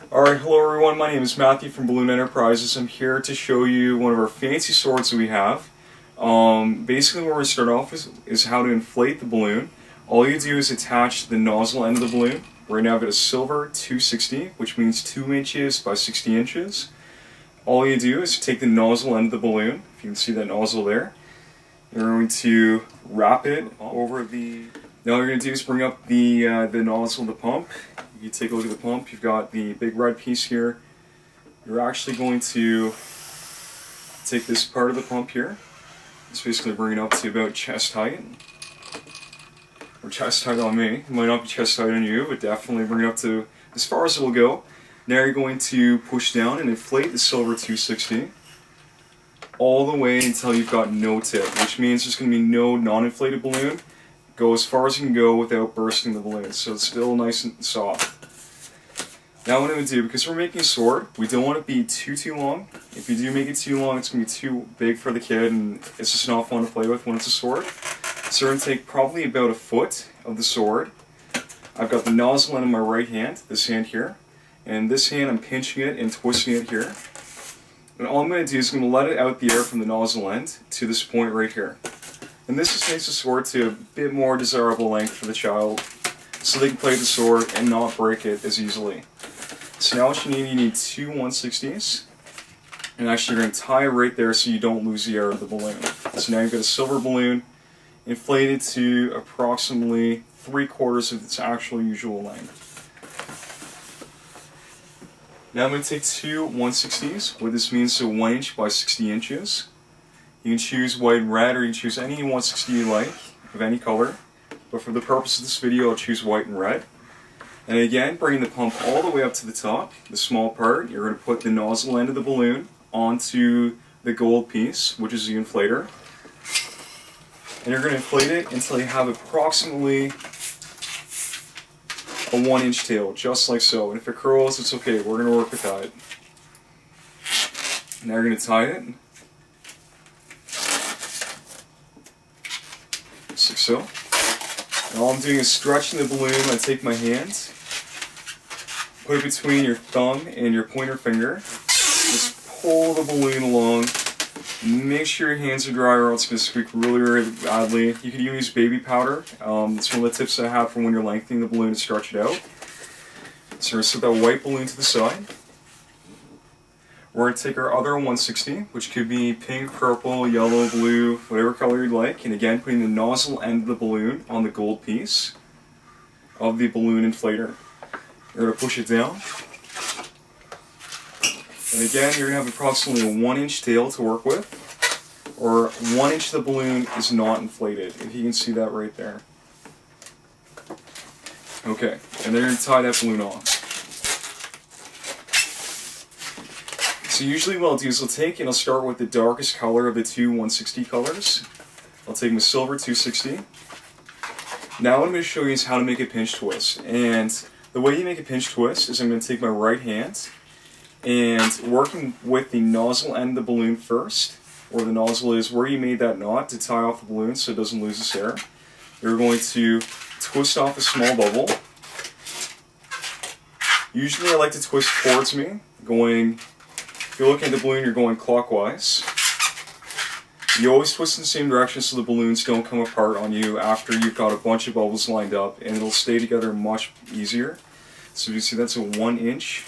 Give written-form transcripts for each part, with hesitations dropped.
Alright, hello everyone, my name is Matthew from Balloon Enterprises. I'm here to show you one of our fancy swords that we have. Basically what we're going to start off with is how to inflate the balloon. All you do is attach the nozzle end of the balloon. Right now I've got a silver 260, which means 2 inches by 60 inches. All you do is take the nozzle end of the balloon, if you can see that nozzle there. You're going to wrap it over the... Now what you're going to do is bring up the nozzle of the pump. You take a look at the pump, you've got the big red piece here. You're actually going to take this part of the pump here. It's basically bring it up to about chest height. Or chest height on me. It might not be chest height on you, but definitely bring it up to as far as it'll go. Now you're going to push down and inflate the silver 260 all the way until you've got no tip, which means there's going to be no non-inflated balloon. Go as far as you can go without bursting the balloon, so it's still nice and soft. Now what I'm going to do, because we're making a sword, we don't want it to be too long. If you do make it too long, it's going to be too big for the kid, and it's just not fun to play with when it's a sword. So we're going to take probably about a foot of the sword. I've got the nozzle end in my right hand, this hand here, and this hand I'm pinching it and twisting it here. And all I'm going to do is I'm going to let it out the air from the nozzle end to this point right here. And this just makes the sword to a bit more desirable length for the child, so they can play the sword and not break it as easily. So now what you need 2 1/60s, and actually you're going to tie it right there so you don't lose the air of the balloon. So now you've got a silver balloon inflated to approximately 3/4 of its actual usual length. Now I'm going to take 2 1/60s, what this means is 1 inch by 60 inches. You can choose white and red, or you can choose any 1/60 you like, of any color. But for the purpose of this video, I'll choose white and red. And again, bringing the pump all the way up to the top, the small part, you're going to put the nozzle end of the balloon onto the gold piece, which is the inflator. And you're going to inflate it until you have approximately a 1 inch tail, just like so. And if it curls, it's okay, we're going to work with that. Now you're going to tie it. Just like so. And all I'm doing is stretching the balloon. I take my hand, put it between your thumb and your pointer finger, just pull the balloon along. Make sure your hands are dry or else it's going to squeak really badly. You could use baby powder. It's one of the tips I have for when you're lengthening the balloon to stretch it out. So we're going to set that white balloon to the side. We're going to take our other 1/60, which could be pink, purple, yellow, blue, whatever color you'd like, and again putting the nozzle end of the balloon on the gold piece of the balloon inflator. You're going to push it down, and again you're going to have approximately a 1 inch tail to work with, or 1 inch of the balloon is not inflated, if you can see that right there. Okay, and then you're going to tie that balloon off. So usually what I'll do is I'll start with the darkest color of the 2 1/60 colors. I'll take my silver 260. Now what I'm going to show you is how to make a pinch twist. And the way you make a pinch twist is I'm going to take my right hand and working with the nozzle end of the balloon first, where the nozzle is where you made that knot to tie off the balloon so it doesn't lose its air. You're going to twist off a small bubble. Usually I like to twist towards me, going... If you're looking at the balloon, you're going clockwise. You always twist in the same direction so the balloons don't come apart on you after you've got a bunch of bubbles lined up, and it'll stay together much easier. So you see that's a 1 inch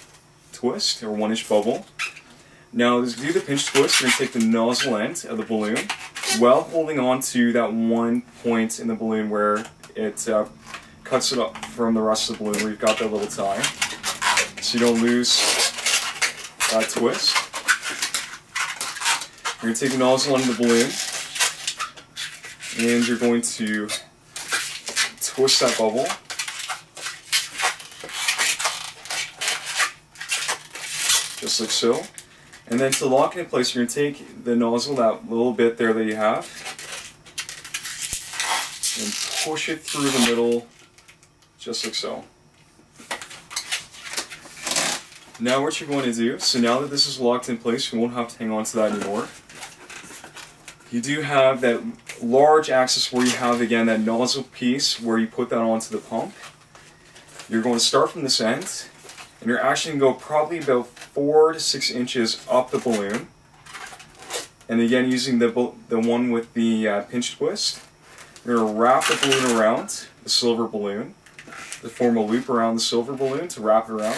twist, or 1 inch bubble. Now to do the pinch twist, you're going to take the nozzle end of the balloon while holding on to that one point in the balloon where it cuts it up from the rest of the balloon, where you've got that little tie, so you don't lose that twist. You're going to take the nozzle end of the balloon and you're going to twist that bubble. Just like so. And then to lock it in place, you're going to take the nozzle, that little bit there that you have, and push it through the middle, just like so. Now what you're going to do, so now that this is locked in place, you won't have to hang on to that anymore. You do have that large axis where you have, again, that nozzle piece where you put that onto the pump. You're going to start from this end, And you're actually going to go probably about 4 to 6 inches up the balloon. And again, using the one with the pinch twist, you're going to wrap the balloon around the silver balloon to form a loop around the silver balloon to wrap it around.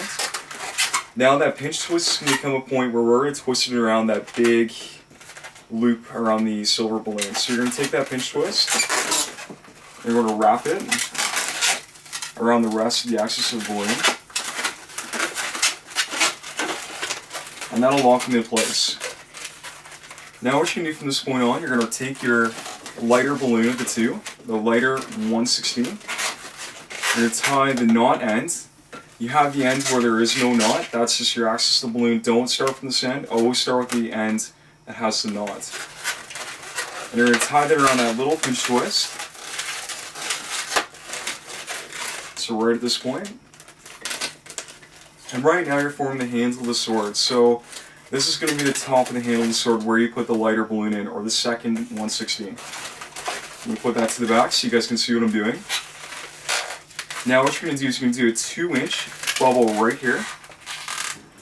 Now that pinch twist is going to come a point where we're going to twist it around that big loop around the silver balloon. So you're going to take that pinch twist, and you're going to wrap it around the rest of the axis of the balloon. And that'll lock them in place. Now what you can do from this point on, you're going to take your lighter balloon of the two, the lighter 1/16. You're going to tie the knot end. You have the end where there is no knot. That's just your axis of the balloon. Don't start from this end. Always start with the end that has the knot. And you're going to tie that around that little pinch twist. So right at this point. And right now you're forming the handle of the sword. So this is going to be the top of the handle of the sword where you put the lighter balloon in, or the second 1/16. I'm going to put that to the back so you guys can see what I'm doing. Now what you're going to do is you're going to do a 2-inch bubble right here.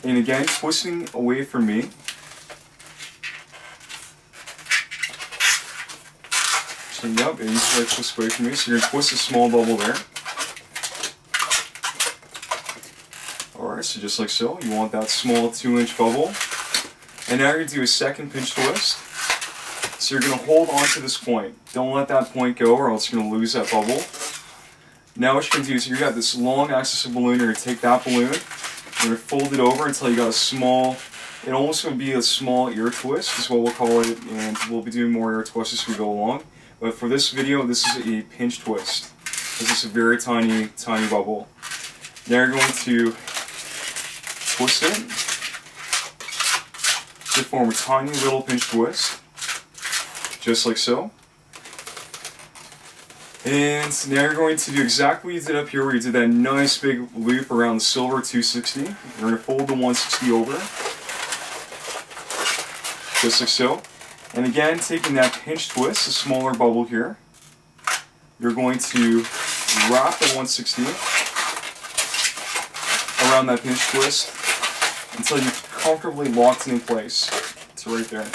And again, twisting away from me. So yep, it usually twists away from me. So you're going to twist a small bubble there. Alright, so just like so. You want that small 2-inch bubble. And now you're going to do a second pinch twist. So you're going to hold on to this point. Don't let that point go or else you're going to lose that bubble. Now what you're going to do is you've got this long axis of balloon. You're going to take that balloon, you're going to fold it over until you got a small, it almost going to be a small ear twist is what we'll call it, and we'll be doing more ear twists as we go along. But for this video, this is a pinch twist. This is a very tiny, tiny bubble. Now you're going to twist it to form a tiny little pinch twist, just like so. And now you're going to do exactly what you did up here where you did that nice big loop around the silver 2/16. You're going to fold the 1/60 over, just like so. And again, taking that pinch twist, a smaller bubble here, you're going to wrap the 1/60 around that pinch twist until you've comfortably locked it in place. So right there.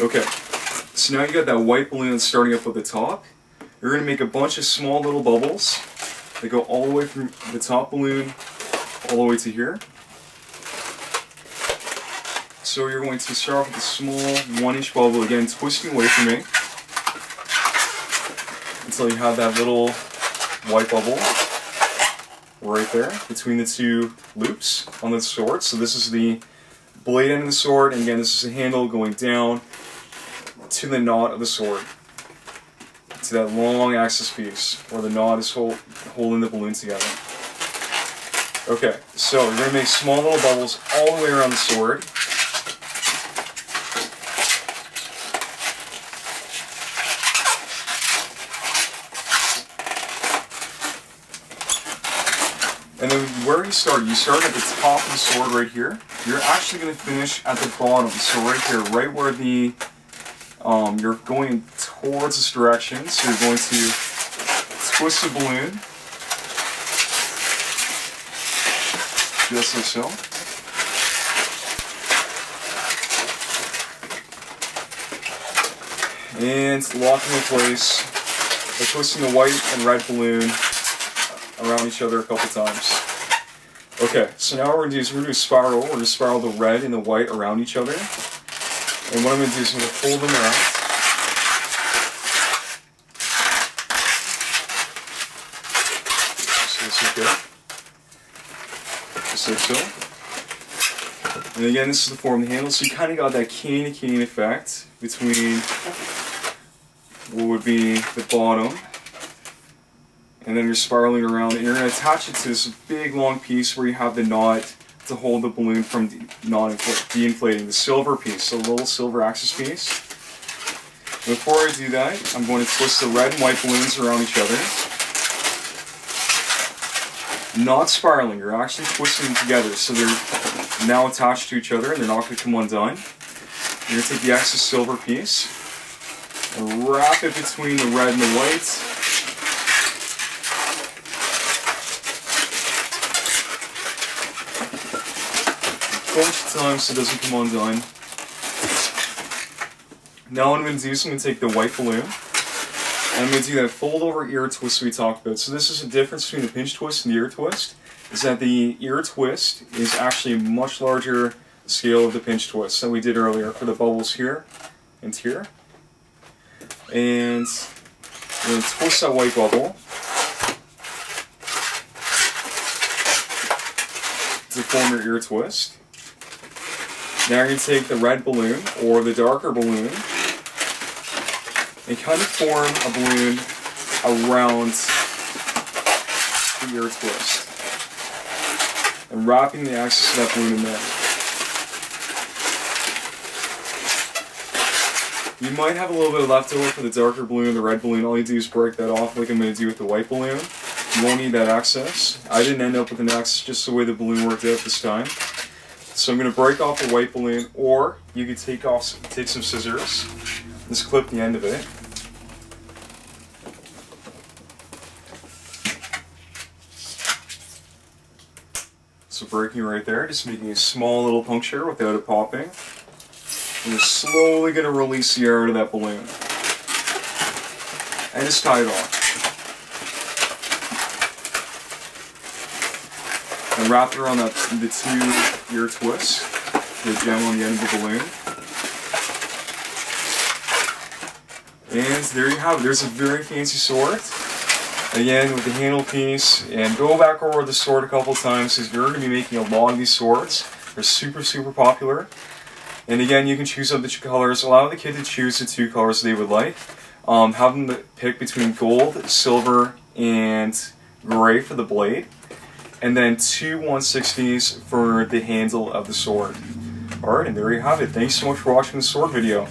Okay. So now you got that white balloon that's starting up at the top. You're going to make a bunch of small little bubbles that go all the way from the top balloon all the way to here. So you're going to start off with a small 1-inch bubble, again twisting away from me until you have that little white bubble right there between the two loops on the sword. So this is the blade end of the sword, and again this is the handle going down to the knot of the sword, to that long axis piece where the knot is holding the balloon together. Okay, so you're going to make small little bubbles all the way around the sword. And then where you start at the top of the sword right here. You're actually going to finish at the bottom, so right here, right where the you're going towards this direction, so you're going to twist the balloon, just like so. And lock them in place by twisting the white and red balloon around each other a couple times. Okay, so now what we're going to do is we're going to spiral. We're going to spiral the red and the white around each other. And what I'm going to do is I'm going to fold them around. Just like so. And again, this is the form of the handle. So you kind of got that cane to cane effect between what would be the bottom, and then you're spiraling around, and you're going to attach it to this big long piece where you have the knot to hold the balloon from de-inflating, the silver piece, the little silver axis piece. Before I do that, I'm going to twist the red and white balloons around each other. Not spiraling, you're actually twisting them together so they're now attached to each other and they're not going to come undone. You're going to take the excess silver piece and wrap it between the red and the white. a bunch of times so it doesn't come undone. Now what I'm going to do is I'm going to take the white balloon, and I'm going to do that fold over ear twist we talked about. So this is the difference between the pinch twist and the ear twist, is that the ear twist is actually a much larger scale of the pinch twist that we did earlier for the bubbles here and here. And I'm going to twist that white bubble to form your ear twist. Now you're going to take the red balloon, or the darker balloon, and kind of form a balloon around the ear twist. And wrapping the axis of that balloon in there. You might have a little bit left over for the darker balloon, the red balloon. All you do is break that off like I'm going to do with the white balloon. You won't need that excess. I didn't end up with an excess, just the way the balloon worked out this time. So I'm going to break off the white balloon, or you could take some scissors, just clip the end of it. So breaking right there, just making a small little puncture without it popping. And you're slowly going to release the air out of that balloon. And just tie it off. And wrap it around the two ear twists, the gem on the end of the balloon. And there you have it. There's a very fancy sword. Again, with the handle piece. And go back over the sword a couple times, because you're going to be making a lot of these swords. They're super, super popular. And again, you can choose up the two colors. Allow the kid to choose the two colors they would like. Have them pick between gold, silver, and gray for the blade. And then two 1/60s for the handle of the sword. Alright, and there you have it. Thanks so much for watching the sword video.